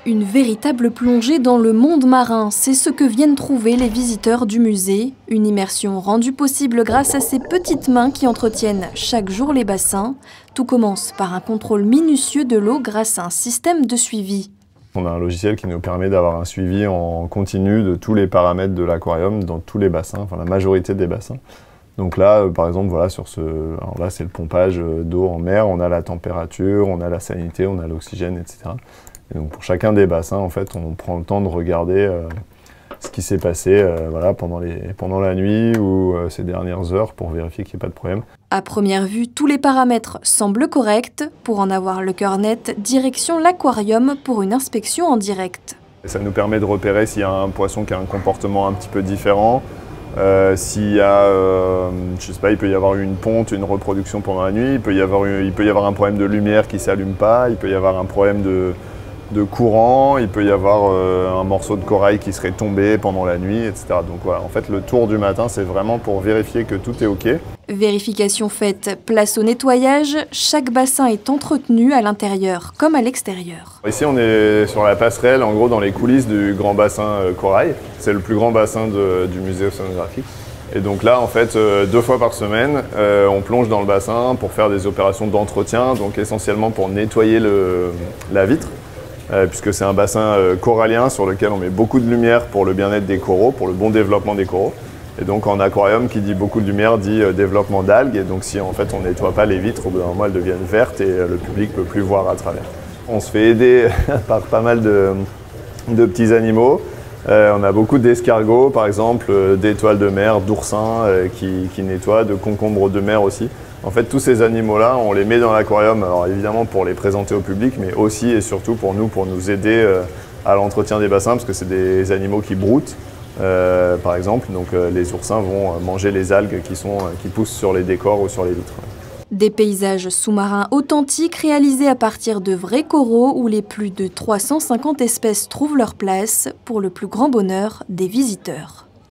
Une véritable plongée dans le monde marin, c'est ce que viennent trouver les visiteurs du musée. Une immersion rendue possible grâce à ces petites mains qui entretiennent chaque jour les bassins. Tout commence par un contrôle minutieux de l'eau grâce à un système de suivi. On a un logiciel qui nous permet d'avoir un suivi en continu de tous les paramètres de l'aquarium dans tous les bassins, enfin la majorité des bassins. Donc là, par exemple, voilà, alors là c'est le pompage d'eau en mer, on a la température, on a la salinité, on a l'oxygène, etc. Et donc pour chacun des bassins, en fait, on prend le temps de regarder ce qui s'est passé voilà, pendant la nuit ou ces dernières heures pour vérifier qu'il n'y ait pas de problème. À première vue, tous les paramètres semblent corrects. Pour en avoir le cœur net, direction l'aquarium pour une inspection en direct. Ça nous permet de repérer s'il y a un poisson qui a un comportement un petit peu différent. S'il y a, je sais pas, il peut y avoir une ponte, une reproduction pendant la nuit, il peut y avoir un problème de lumière qui ne s'allume pas, il peut y avoir un problème de courant, il peut y avoir un morceau de corail qui serait tombé pendant la nuit, etc. Donc voilà, en fait le tour du matin c'est vraiment pour vérifier que tout est OK. Vérification faite, place au nettoyage, chaque bassin est entretenu à l'intérieur comme à l'extérieur. Ici on est sur la passerelle, en gros dans les coulisses du grand bassin corail. C'est le plus grand bassin du musée océanographique. Et donc là en fait 2 fois par semaine on plonge dans le bassin pour faire des opérations d'entretien, donc essentiellement pour nettoyer la vitre. Puisque c'est un bassin corallien sur lequel on met beaucoup de lumière pour le bien-être des coraux, pour le bon développement des coraux. Et donc en aquarium, qui dit beaucoup de lumière, dit développement d'algues. Et donc si en fait on ne nettoie pas les vitres, au bout d'un moment elles deviennent vertes et le public ne peut plus voir à travers. On se fait aider par pas mal de petits animaux. On a beaucoup d'escargots par exemple, d'étoiles de mer, d'oursins qui nettoient, de concombres de mer aussi. En fait, tous ces animaux-là, on les met dans l'aquarium, alors évidemment pour les présenter au public, mais aussi et surtout pour nous aider à l'entretien des bassins, parce que c'est des animaux qui broutent, par exemple. Donc les oursins vont manger les algues qui poussent sur les décors ou sur les vitres. Des paysages sous-marins authentiques réalisés à partir de vrais coraux où les plus de 350 espèces trouvent leur place pour le plus grand bonheur des visiteurs.